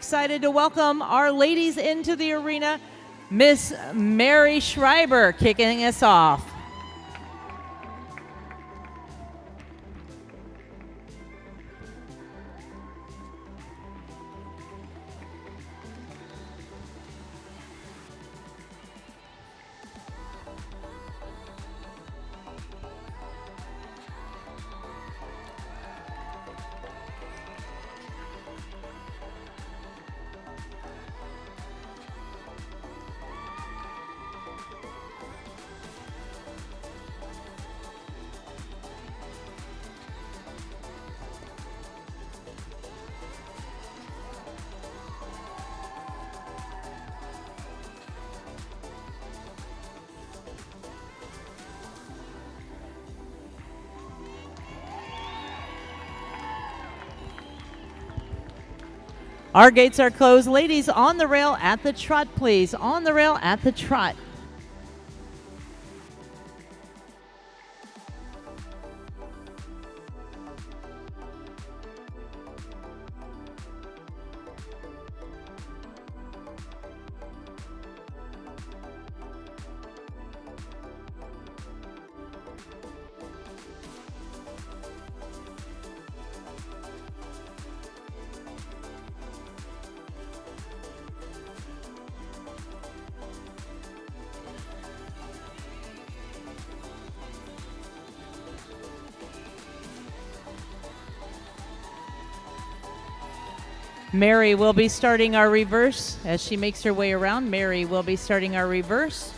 excited to welcome our ladies into the arena. Miss Mary Schreiber kicking us off. Our gates are closed. Ladies, on the rail at the trot, please. On the rail at the trot. Mary will be starting our reverse as she makes her way around. Mary will be starting our reverse.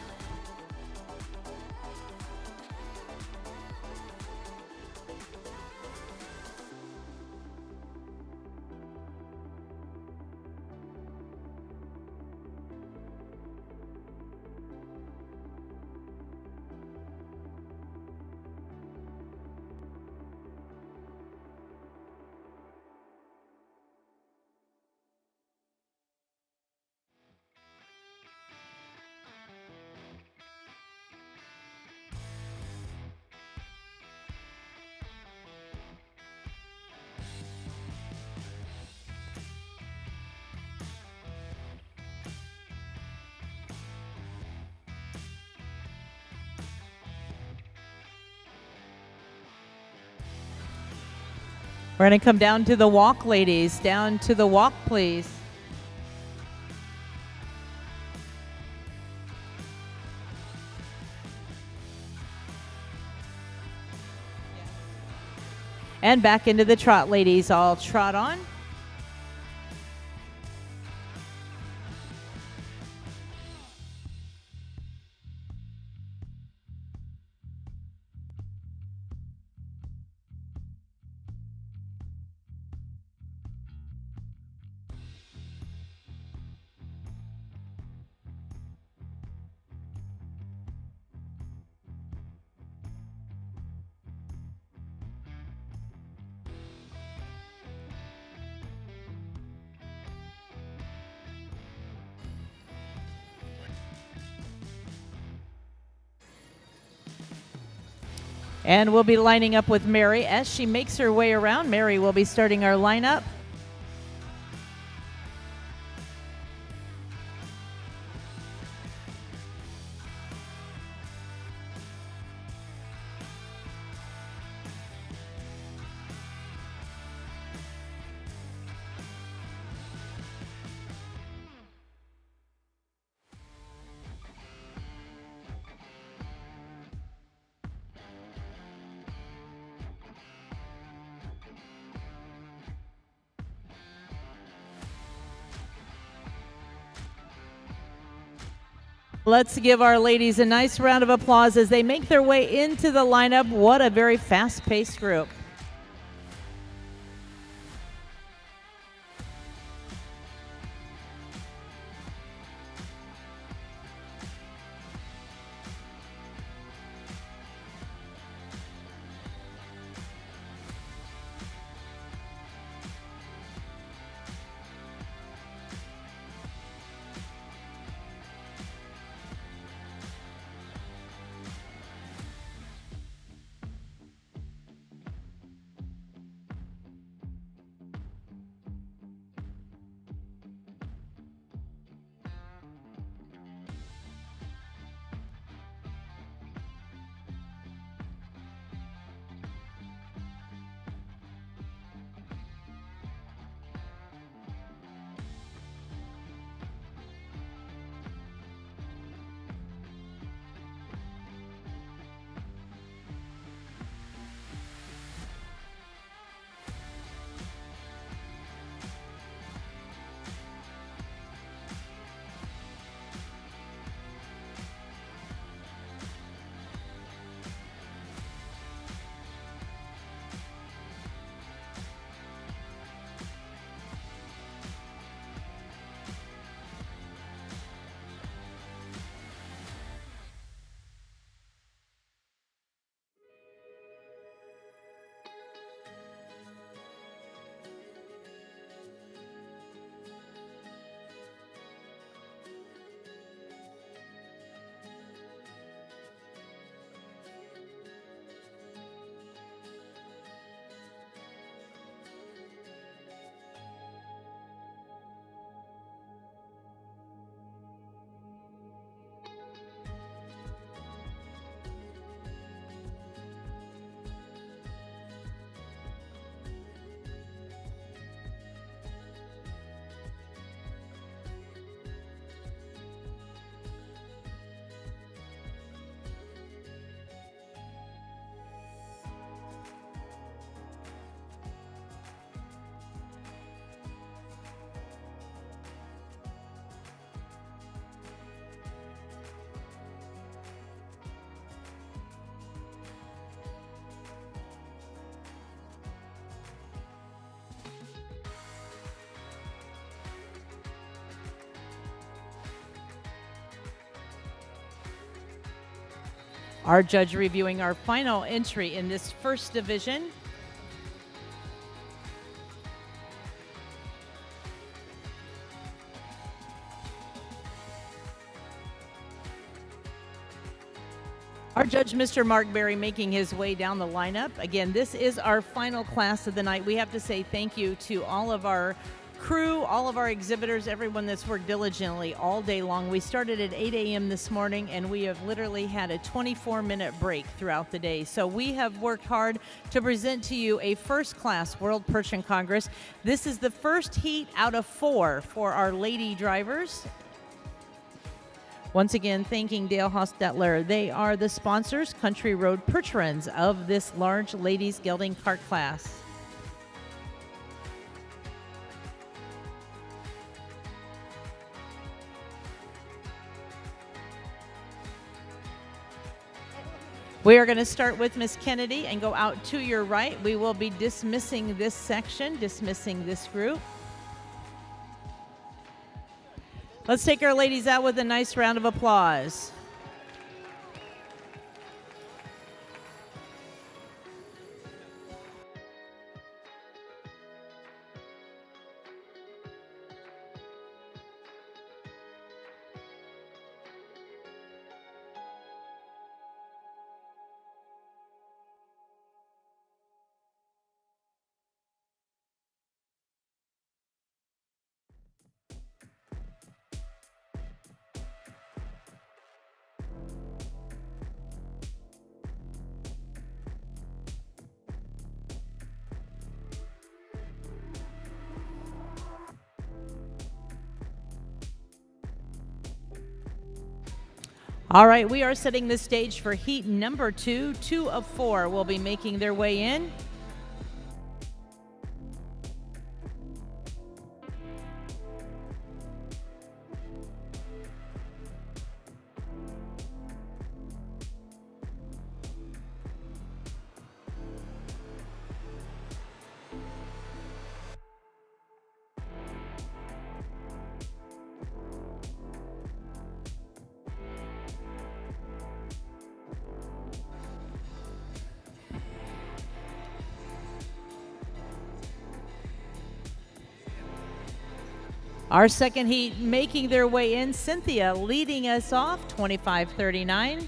We're going to come down to the walk, ladies. Down to the walk, please. And back into the trot, ladies. All trot on. And we'll be lining up with Mary. As she makes her way around, Mary will be starting our lineup. Let's give our ladies a nice round of applause as they make their way into the lineup. What a very fast-paced group. Our judge reviewing our final entry in this first division. Our judge, Mr. Mark Berry, making his way down the lineup. Again, this is our final class of the night. We have to say thank you to all of our crew, all of our exhibitors, everyone that's worked diligently all day long. We started at 8 a.m. this morning, and we have literally had a 24-minute break throughout the day. So we have worked hard to present to you a first-class World Persian Congress. This is the first heat out of 4 for our lady drivers. Once again, thanking Dale Hostetler. They are the sponsors, Country Road Percherons, of this large ladies gelding cart class. We are going to start with Miss Kennedy and go out to your right. We will be dismissing this section, dismissing this group. Let's take our ladies out with a nice round of applause. All right, we are setting the stage for heat number 2. 2 of 4 will be making their way in. Our second heat making their way in, Cynthia leading us off, 25:39.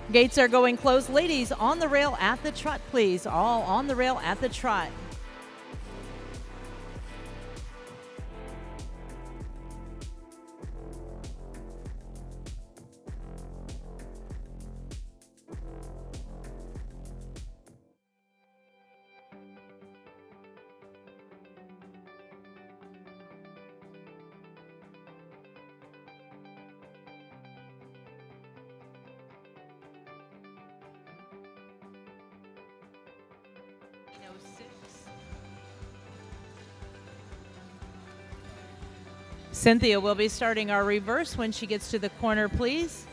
Gates are going closed. Ladies, on the rail at the trot, please. All on the rail at the trot. Cynthia will be starting our reverse when she gets to the corner, please.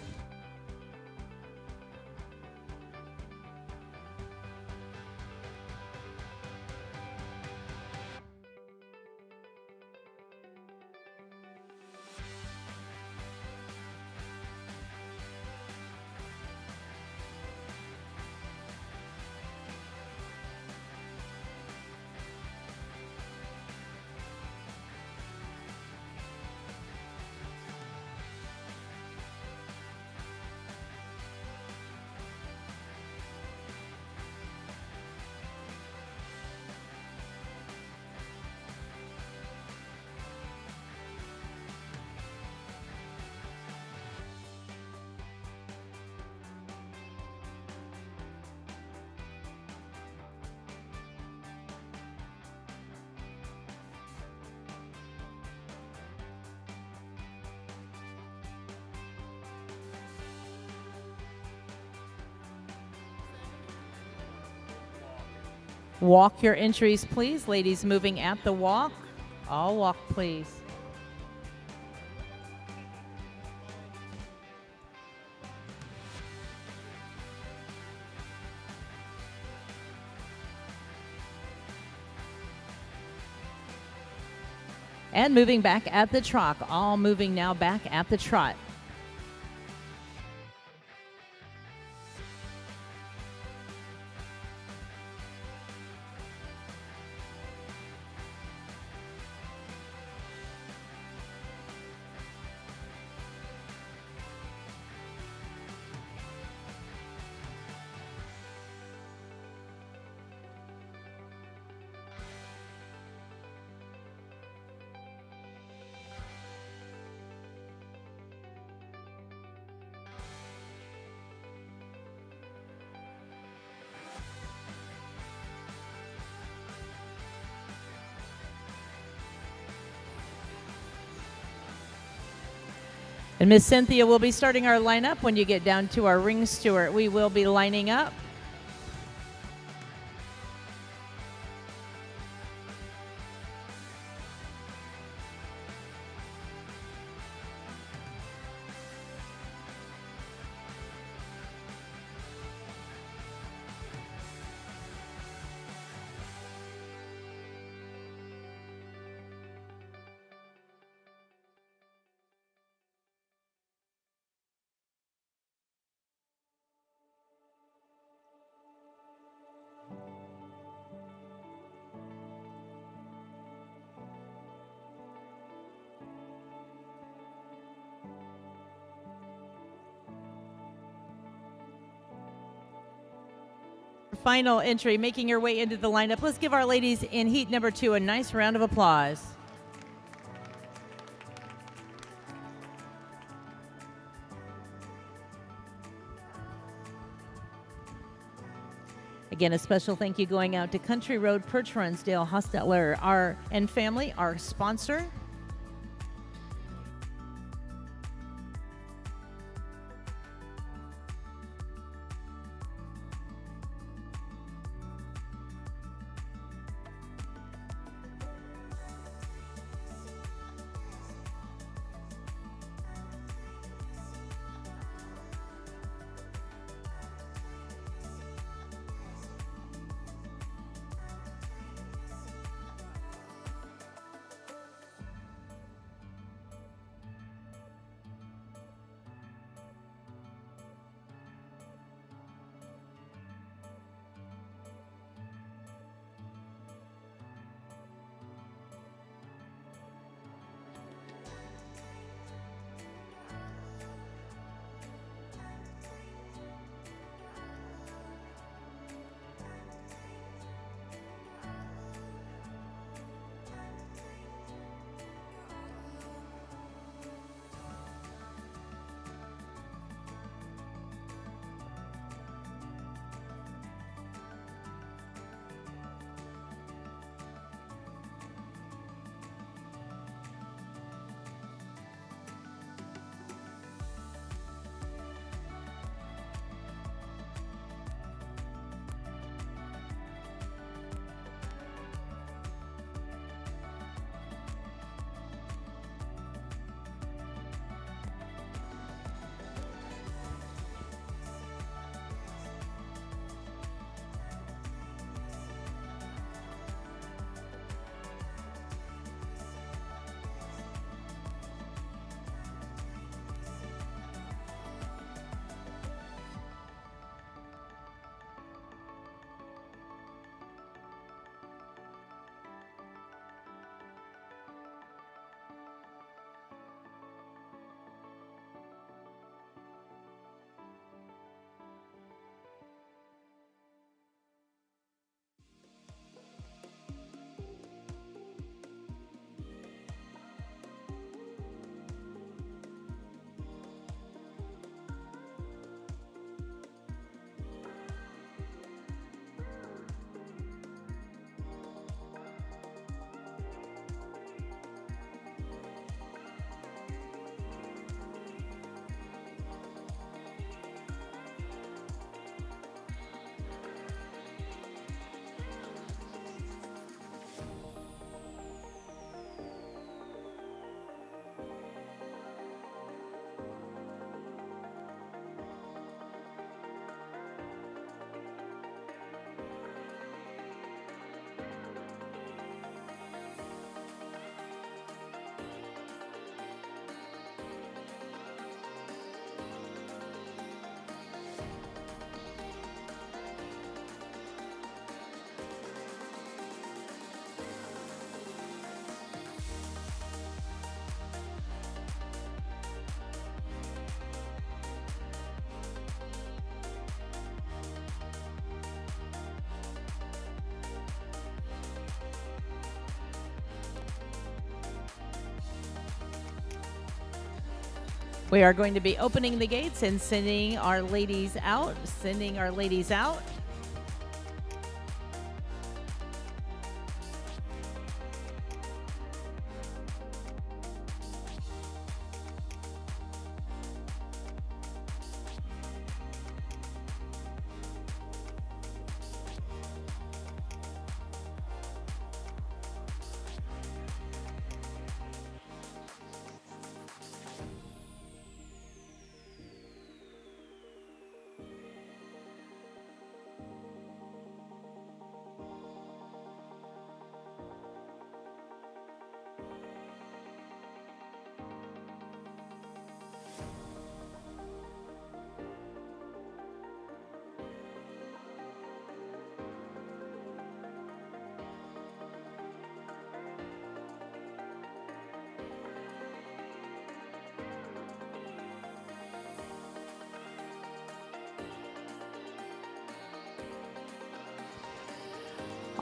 Walk your entries, please. Ladies moving at the walk. All walk, please. And moving back at the trot. All moving now back at the trot. And Miss Cynthia will be starting our lineup when you get down to our ring steward. We will be lining up. Final entry, making your way into the lineup. Let's give our ladies in heat number 2 a nice round of applause. Again, a special thank you going out to Country Road, Perch Runsdale, Hostetler, and family, our sponsor. We are going to be opening the gates and sending our ladies out,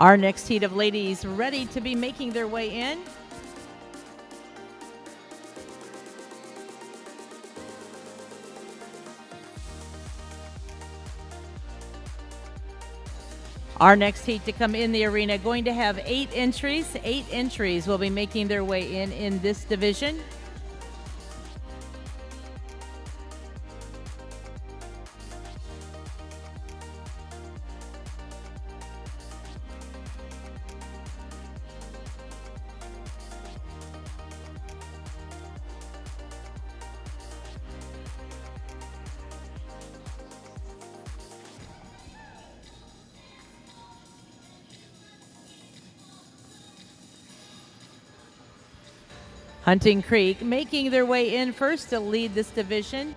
Our next heat of ladies ready to be making their way in. Our next heat to come in the arena, going to have 8 entries. 8 entries will be making their way in this division. Hunting Creek making their way in first to lead this division.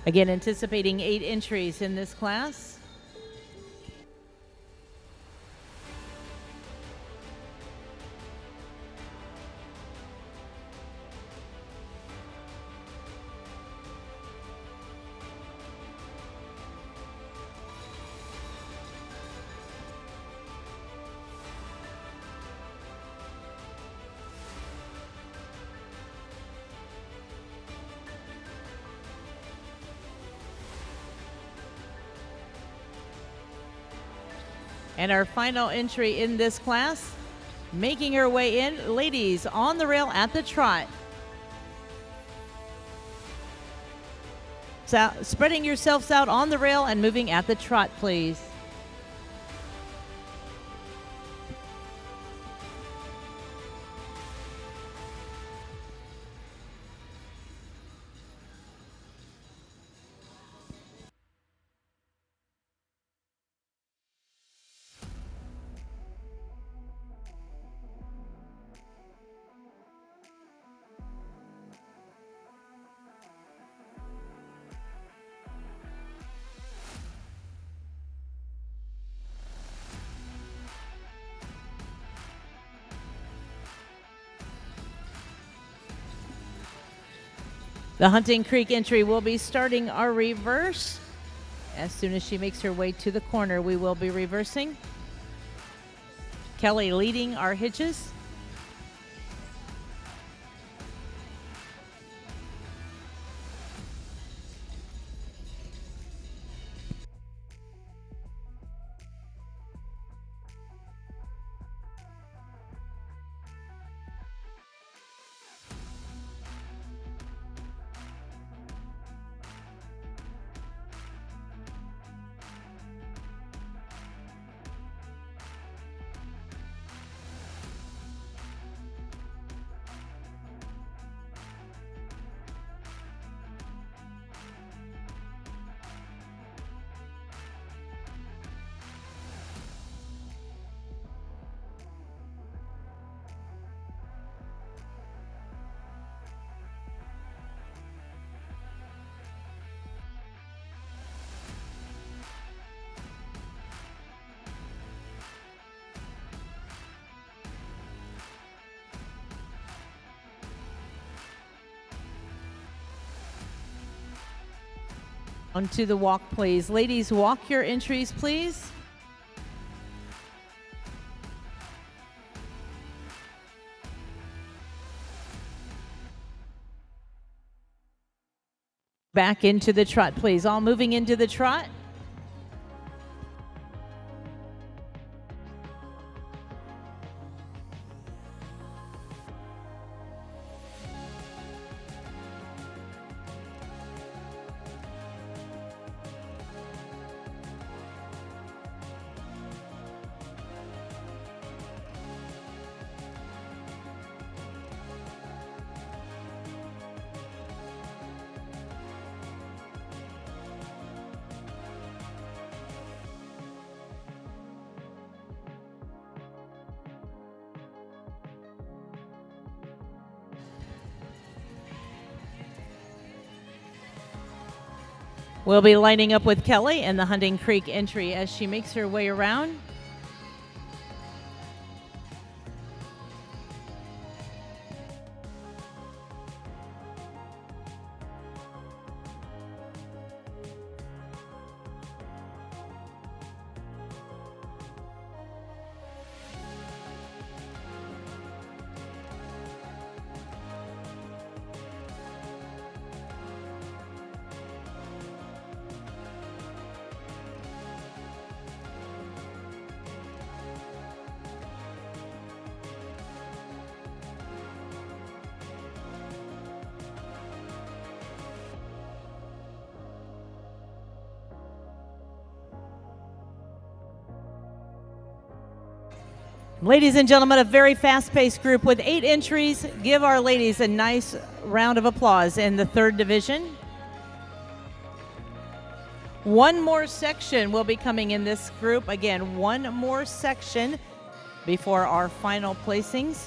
Again, anticipating 8 entries in this class. And our final entry in this class, making her way in, ladies on the rail at the trot. So, spreading yourselves out on the rail and moving at the trot, please. The Hunting Creek entry will be starting our reverse. As soon as she makes her way to the corner, we will be reversing. Kelly leading our hitches. Onto the walk, please. Ladies, walk your entries, please. Back into the trot, please. All moving into the trot. We'll be lining up with Kelly and the Hunting Creek entry as she makes her way around. Ladies and gentlemen, a very fast-paced group with 8 entries. Give our ladies a nice round of applause in the 3rd division. One more section will be coming in this group. Again, one more section before our final placings.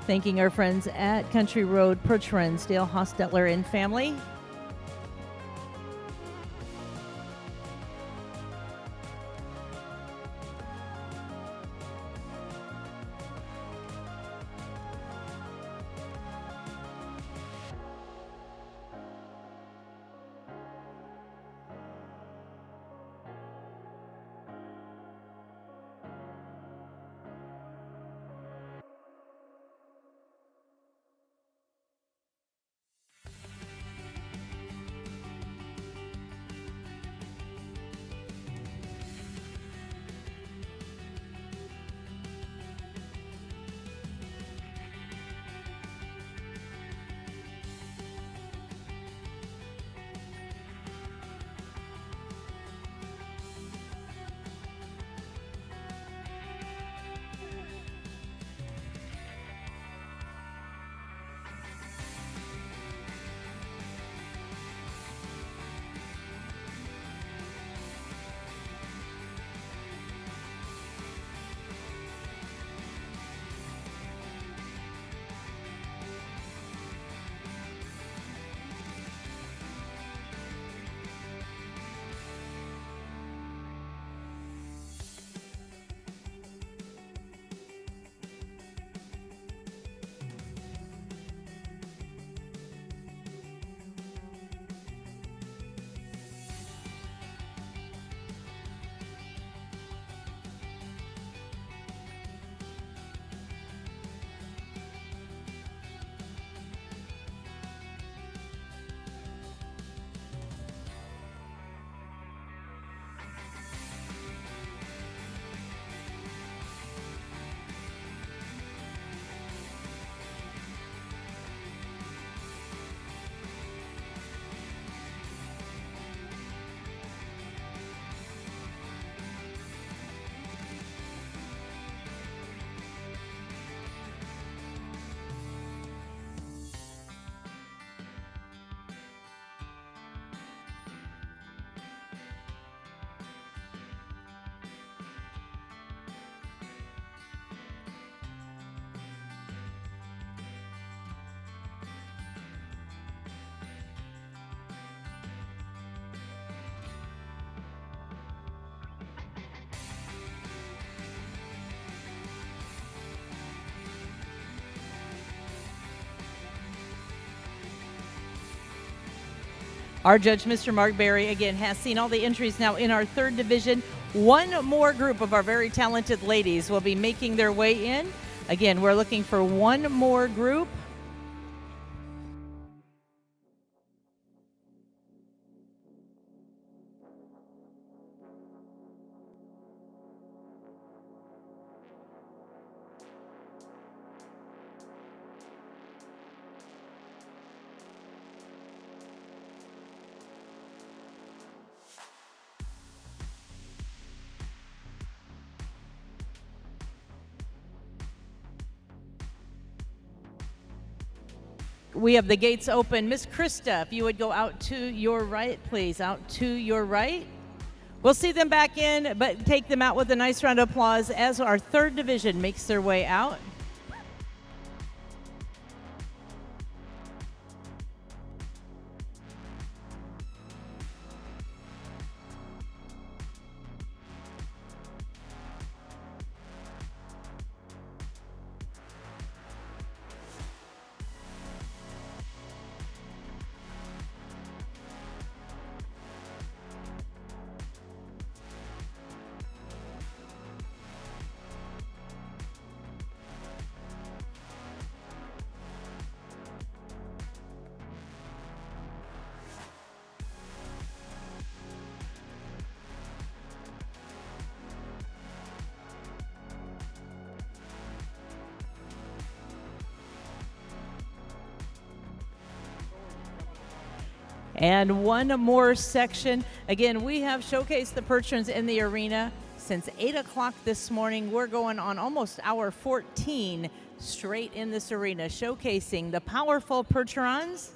Thanking our friends at Country Road Pro Trends, Dale Hostetler and family. Our judge, Mr. Mark Berry, again, has seen all the entries now in our third division. One more group of our very talented ladies will be making their way in. Again, we're looking for one more group. We have the gates open. Miss Krista, if you would go out to your right, please. Out to your right. We'll see them back in, but take them out with a nice round of applause as our third division makes their way out. And one more section. Again, we have showcased the Percherons in the arena since 8 o'clock this morning. We're going on almost hour 14 straight in this arena, showcasing the powerful Percherons.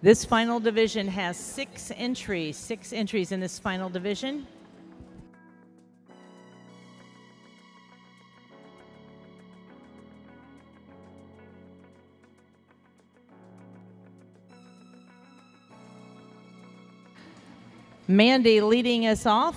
This final division has 6 entries in this final division. Mandy leading us off.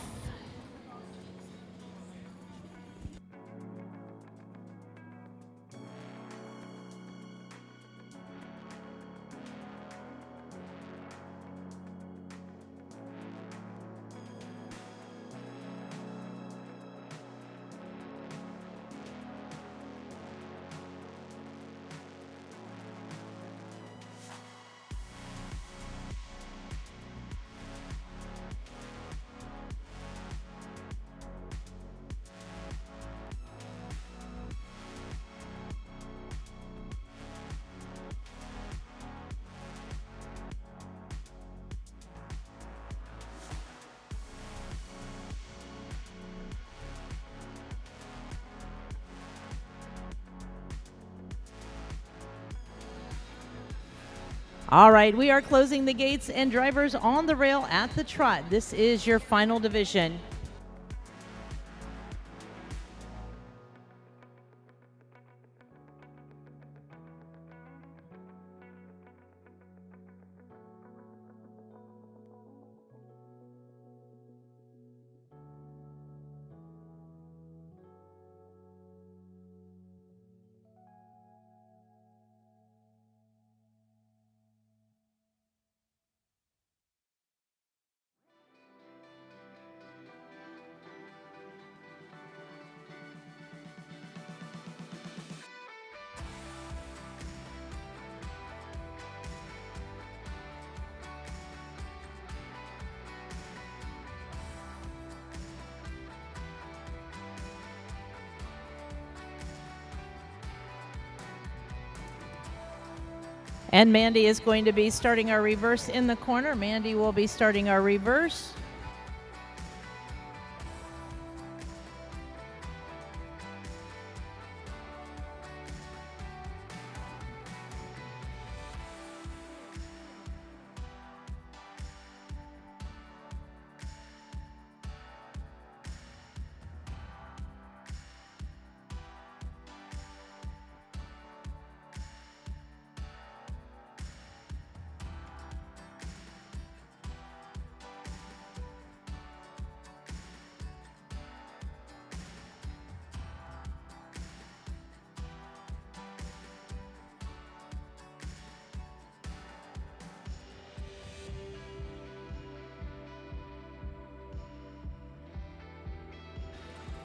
All right, we are closing the gates and drivers on the rail at the trot. This is your final division. And Mandy is going to be starting our reverse in the corner. Mandy will be starting our reverse.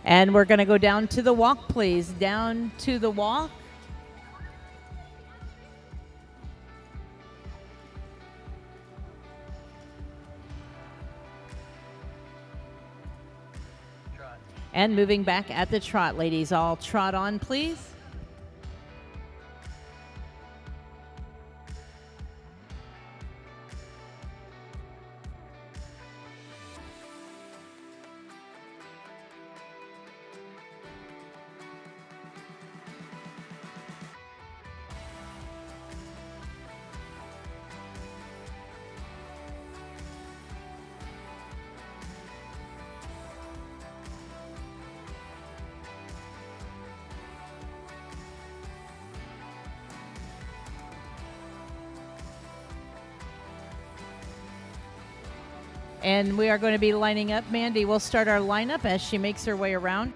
And we're going to go down to the walk, please. Down to the walk. Trot. And moving back at the trot, ladies. All trot on, please. And we are going to be lining up. Mandy will start our lineup as she makes her way around.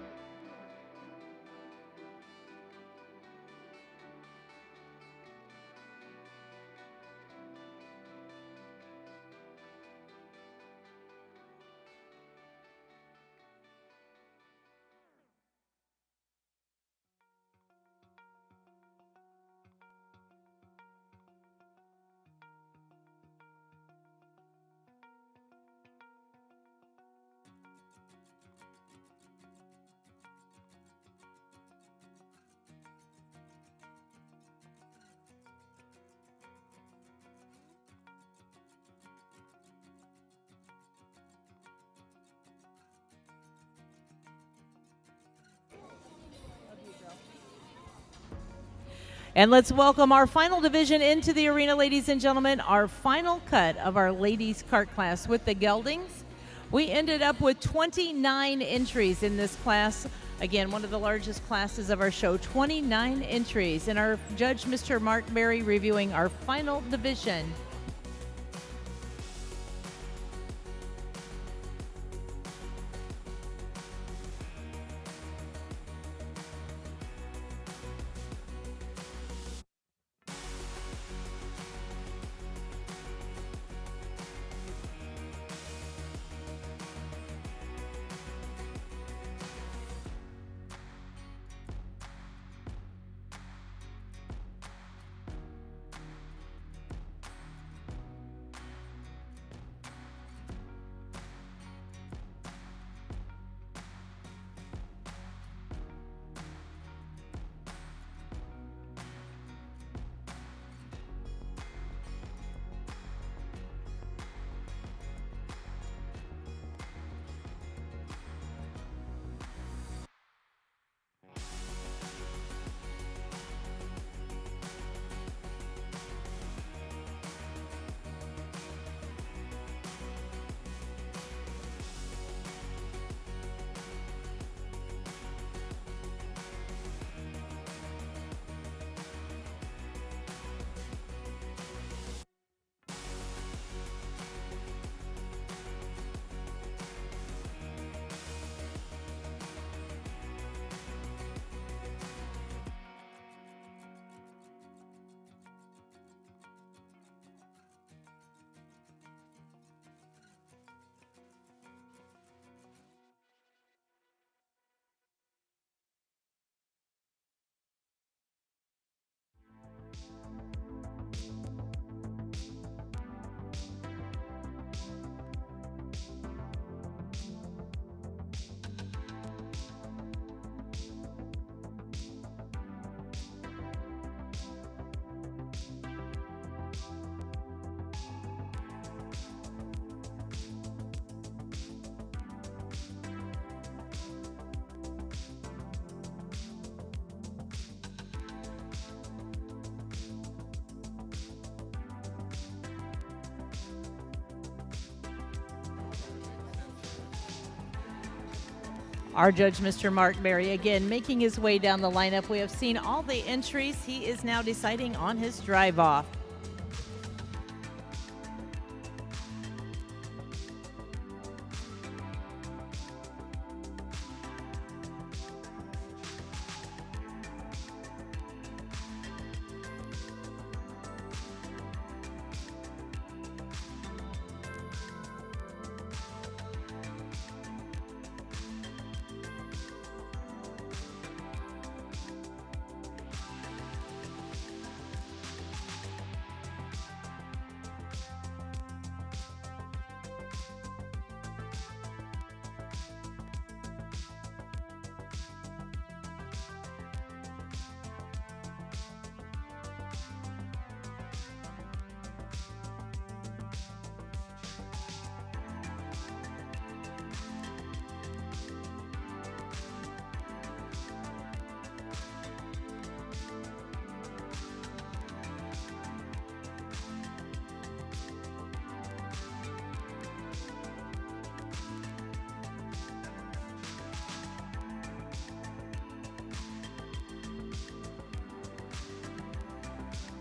And let's welcome our final division into the arena, ladies and gentlemen, our final cut of our ladies cart class with the Geldings. We ended up with 29 entries in this class. Again, one of the largest classes of our show, 29 entries. And our judge, Mr. Mark Berry, reviewing our final division. Our judge, Mr. Mark Berry, again, making his way down the lineup. We have seen all the entries. He is now deciding on his drive-off.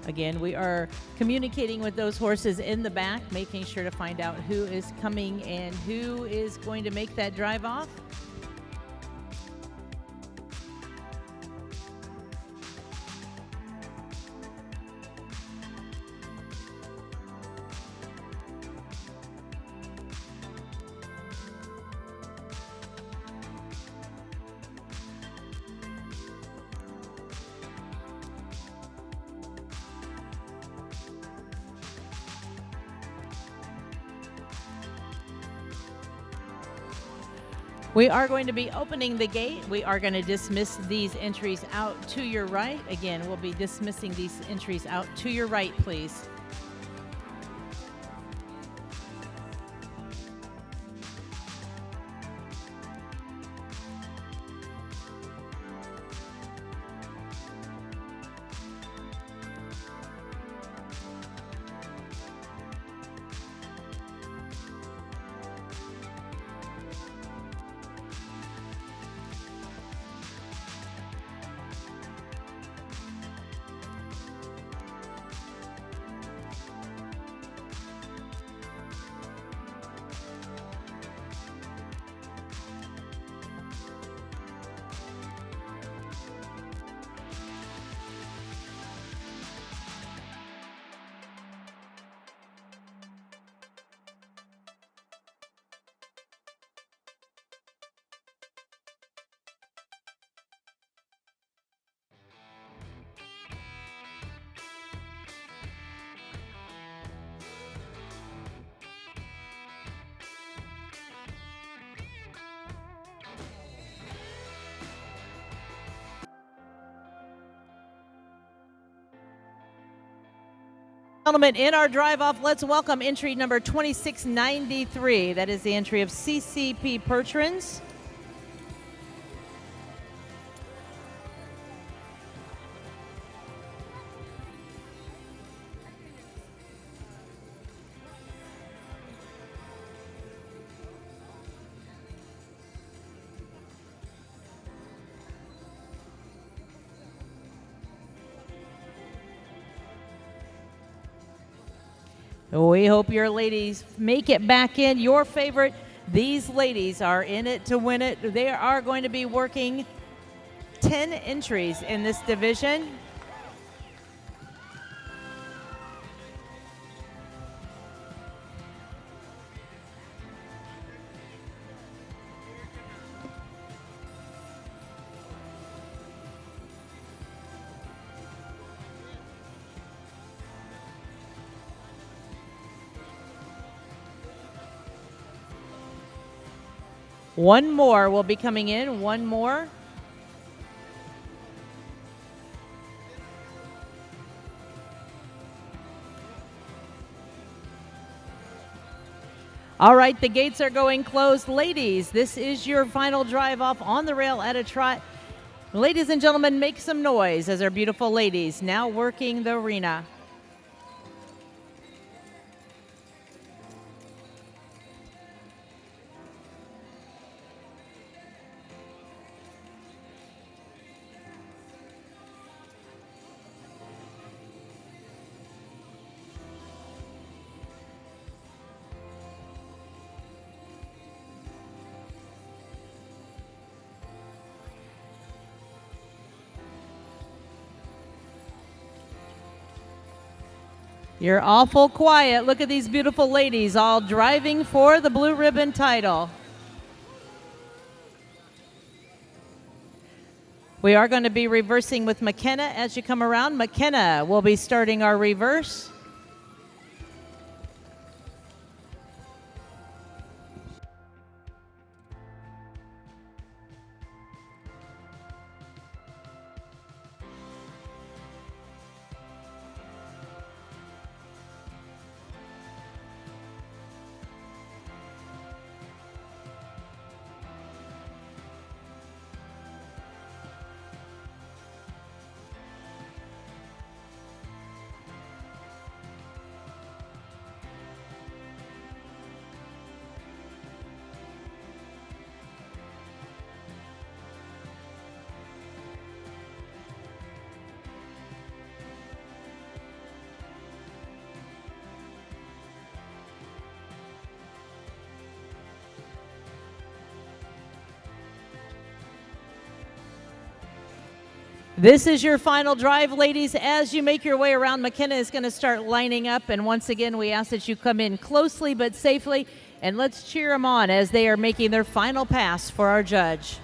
Again, we are communicating with those horses in the back, making sure to find out who is coming and who is going to make that drive off. We are going to be opening the gate. We are going to dismiss these entries out to your right. Again, we'll be dismissing these entries out to your right, please. Gentlemen, in our drive off, let's welcome entry number 2693. That is the entry of CCP Pertrins. We hope your ladies make it back in. Your favorite, these ladies are in it to win it. They are going to be working 10 entries in this division. One more will be coming in, one more. All right, the gates are going closed. Ladies, this is your final drive off on the rail at a trot. Ladies and gentlemen, make some noise as our beautiful ladies now working the arena. You're awful quiet. Look at these beautiful ladies all driving for the blue ribbon title. We are going to be reversing with McKenna as you come around. McKenna will be starting our reverse. This is your final drive, ladies. As you make your way around, McKenna is going to start lining up. And once again, we ask that you come in closely but safely. And let's cheer them on as they are making their final pass for our judge.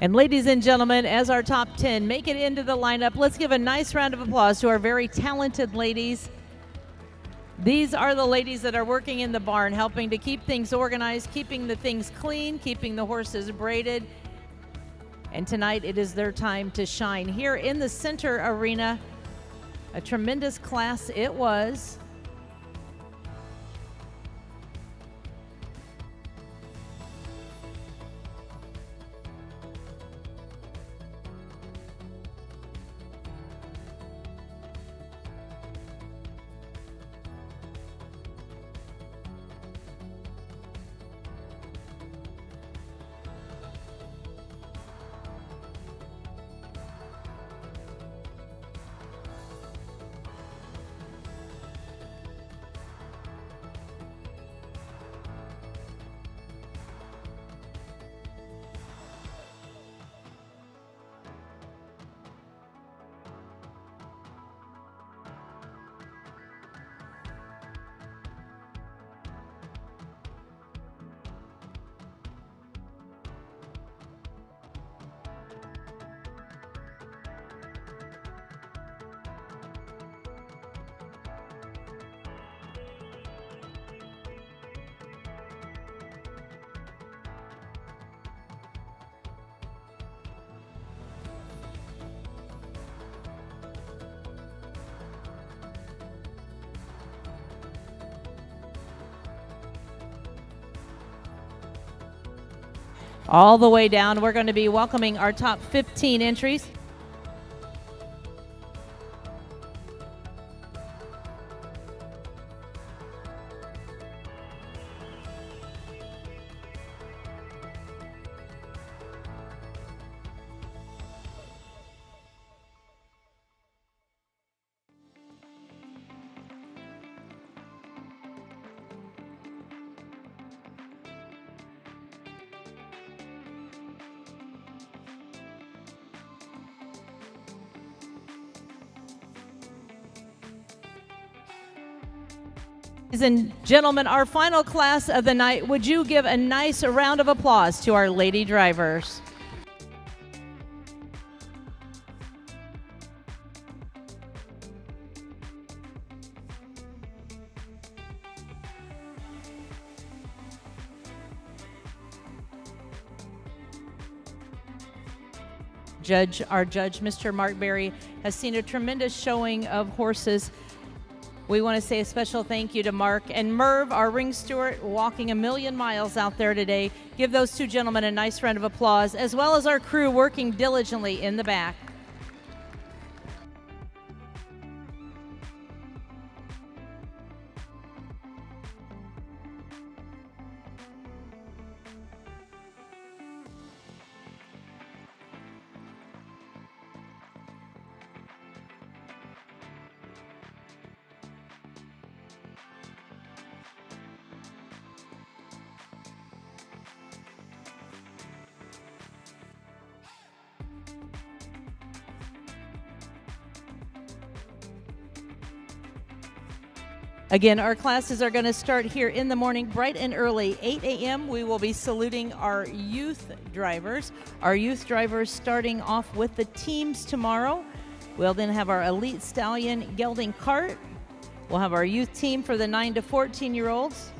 And ladies and gentlemen, as our top 10 make it into the lineup, let's give a nice round of applause to our very talented ladies. These are the ladies that are working in the barn, helping to keep things organized, keeping the things clean, keeping the horses braided. And tonight it is their time to shine. Here in the center arena, a tremendous class it was. All the way down, we're going to be welcoming our top 15 entries. Ladies and gentlemen, our final class of the night, would you give a nice round of applause to our lady drivers? Our judge, Mr. Mark Berry, has seen a tremendous showing of horses. We want to say a special thank you to Mark and Merv, our ring steward, walking a million miles out there today. Give those two gentlemen a nice round of applause, as well as our crew working diligently in the back. Again, our classes are going to start here in the morning, bright and early, 8 a.m. We will be saluting our youth drivers. Our youth drivers starting off with the teams tomorrow. We'll then have our elite stallion gelding cart. We'll have our youth team for the 9 to 14-year-olds.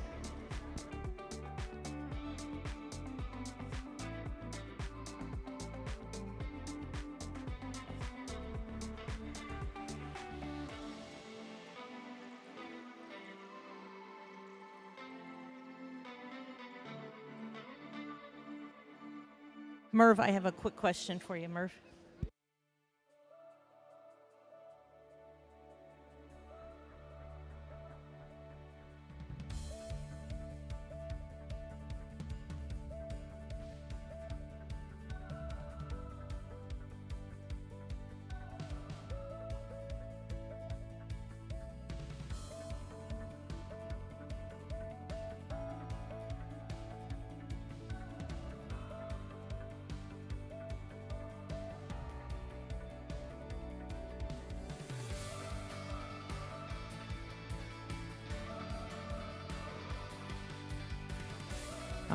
Merv, I have a quick question for you, Merv.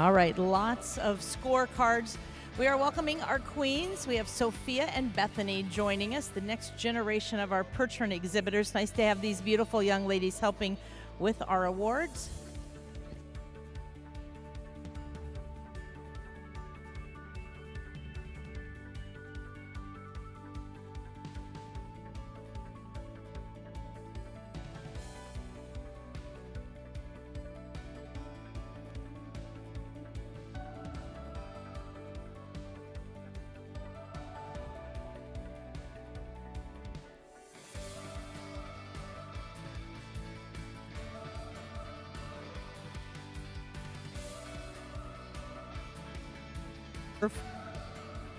All right, lots of scorecards. We are welcoming our queens. We have Sophia and Bethany joining us, the next generation of our Percheron exhibitors. Nice to have these beautiful young ladies helping with our awards.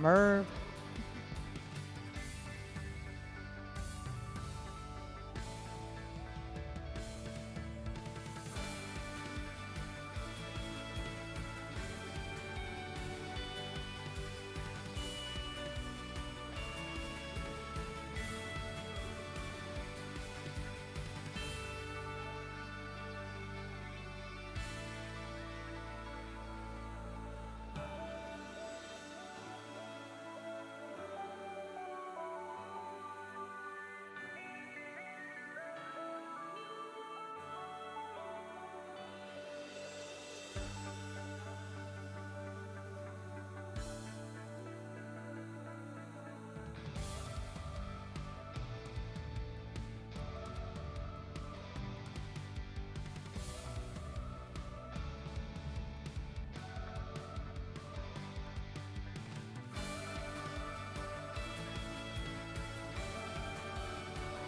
Merv.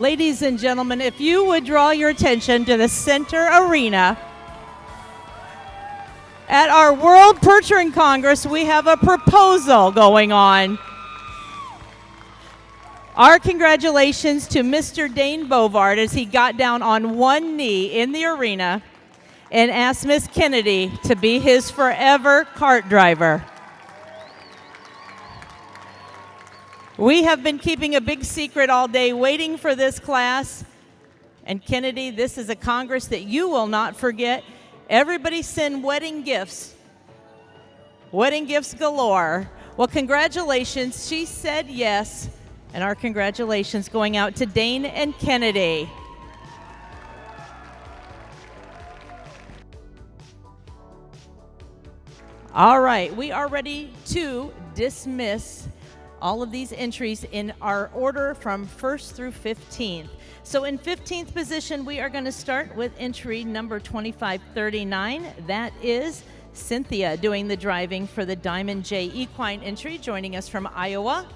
Ladies and gentlemen, if you would draw your attention to the center arena, at our World Percheron Congress, we have a proposal going on. Our congratulations to Mr. Dane Bovard as he got down on one knee in the arena and asked Miss Kennedy to be his forever cart driver. We have been keeping a big secret all day waiting for this class. And Kennedy, this is a Congress that you will not forget. Everybody send wedding gifts. Wedding gifts galore. Well, congratulations. She said yes. And our congratulations going out to Dane and Kennedy. All right, we are ready to dismiss all of these entries in our order from 1st through 15th. So in 15th position, we are going to start with entry number 2539. That is Cynthia doing the driving for the Diamond J Equine entry, joining us from Iowa.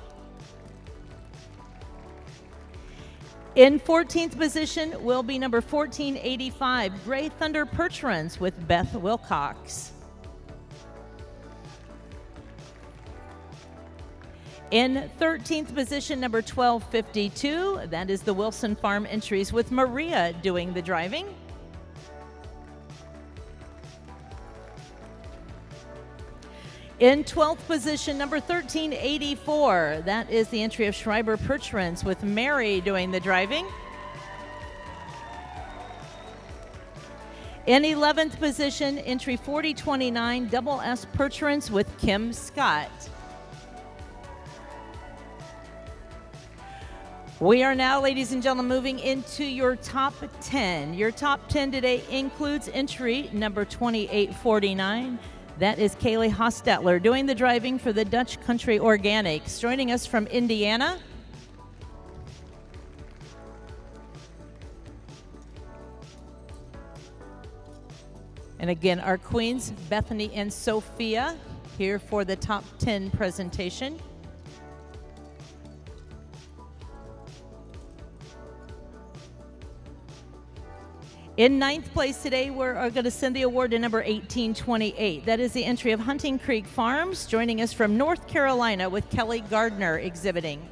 In 14th position will be number 1485, Gray Thunder Percherons with Beth Wilcox. In 13th position, number 1252, that is the Wilson Farm entries with Maria doing the driving. In 12th position, number 1384, that is the entry of Schreiber Percherons with Mary doing the driving. In 11th position, entry 4029, Double S Percherons with Kim Scott. We are now, ladies and gentlemen, moving into your top 10. Your top 10 today includes entry number 2849. That is Kaylee Hostetler doing the driving for the Dutch Country Organics. Joining us from Indiana. And again, our queens, Bethany and Sophia. here for the top 10 presentation. In ninth place today, we're going to send the award to number 1828. That is the entry of Hunting Creek Farms, joining us from North Carolina with Kelly Gardner exhibiting.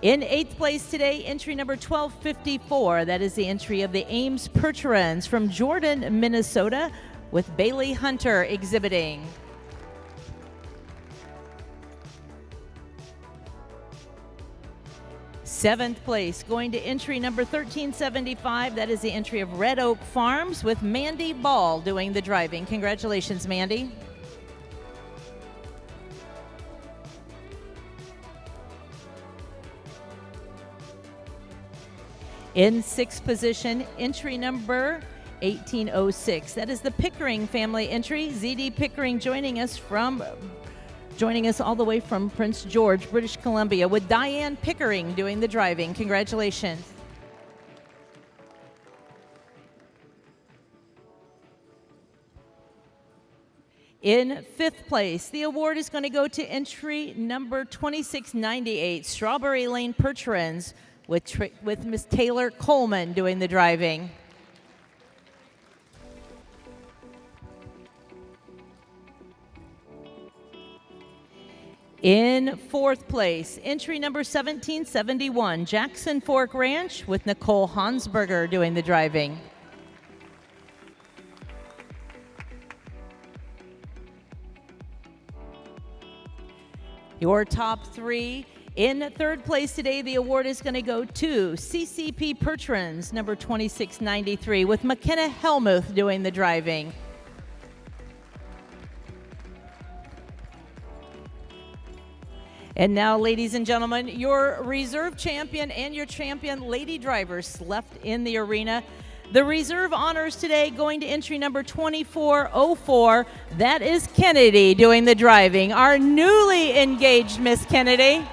In eighth place today, entry number 1254. That is the entry of the Ames Percherons from Jordan, Minnesota, with Bailey Hunter exhibiting. Seventh place, going to entry number 1375. That is the entry of Red Oak Farms with Mandy Ball doing the driving. Congratulations, Mandy. In sixth position, entry number 1806. That is the Pickering family entry. ZD Pickering joining us all the way from Prince George, British Columbia, with Diane Pickering doing the driving. Congratulations. In fifth place, the award is going to go to entry number 2698, Strawberry Lane Percherons, with Miss Taylor Coleman doing the driving. In fourth place, entry number 1771, Jackson Fork Ranch, with Nicole Hansberger doing the driving. Your top three. In third place today, the award is going to go to CCP Percherons, number 2693, with McKenna Helmuth doing the driving. And now, ladies and gentlemen, your reserve champion and your champion lady drivers left in the arena. The reserve honors today going to entry number 2404. That is Kennedy doing the driving. Our newly engaged Miss Kennedy.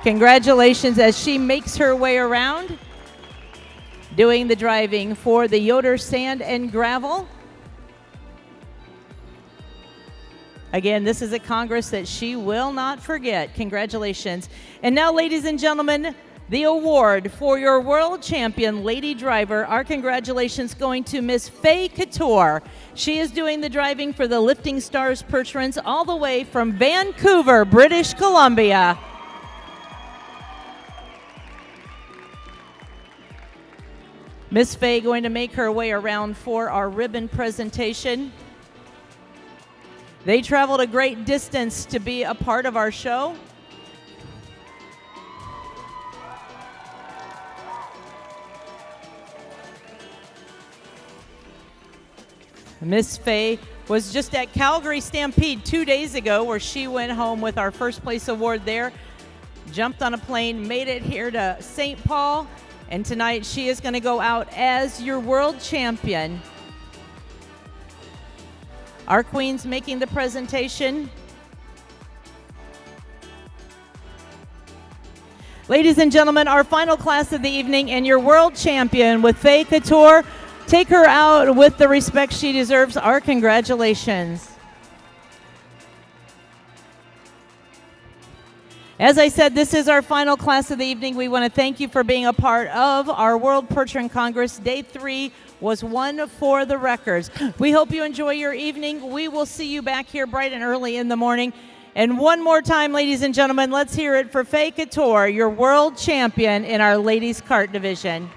Congratulations as she makes her way around doing the driving for the Yoder Sand and Gravel. Again, this is a Congress that she will not forget. Congratulations. And now, ladies and gentlemen, the award for your world champion lady driver. Our congratulations going to Miss Faye Couture. She is doing the driving for the Lifting Stars Percherons all the way from Vancouver, British Columbia. Miss Faye going to make her way around for our ribbon presentation. They traveled a great distance to be a part of our show. Miss Faye was just at Calgary Stampede 2 days ago, where she went home with our first place award there, jumped on a plane, made it here to St. Paul, and tonight she is going to go out as your world champion. Our queens making the presentation. Ladies and gentlemen, our final class of the evening and your world champion with Faye Couture. Take her out with the respect she deserves. Our congratulations. As I said, this is our final class of the evening. We want to thank you for being a part of our World Percheron Congress. Day 3 was one for the records. We hope you enjoy your evening. We will see you back here bright and early in the morning. And one more time, ladies and gentlemen, let's hear it for Faye Couture, your world champion in our ladies kart division.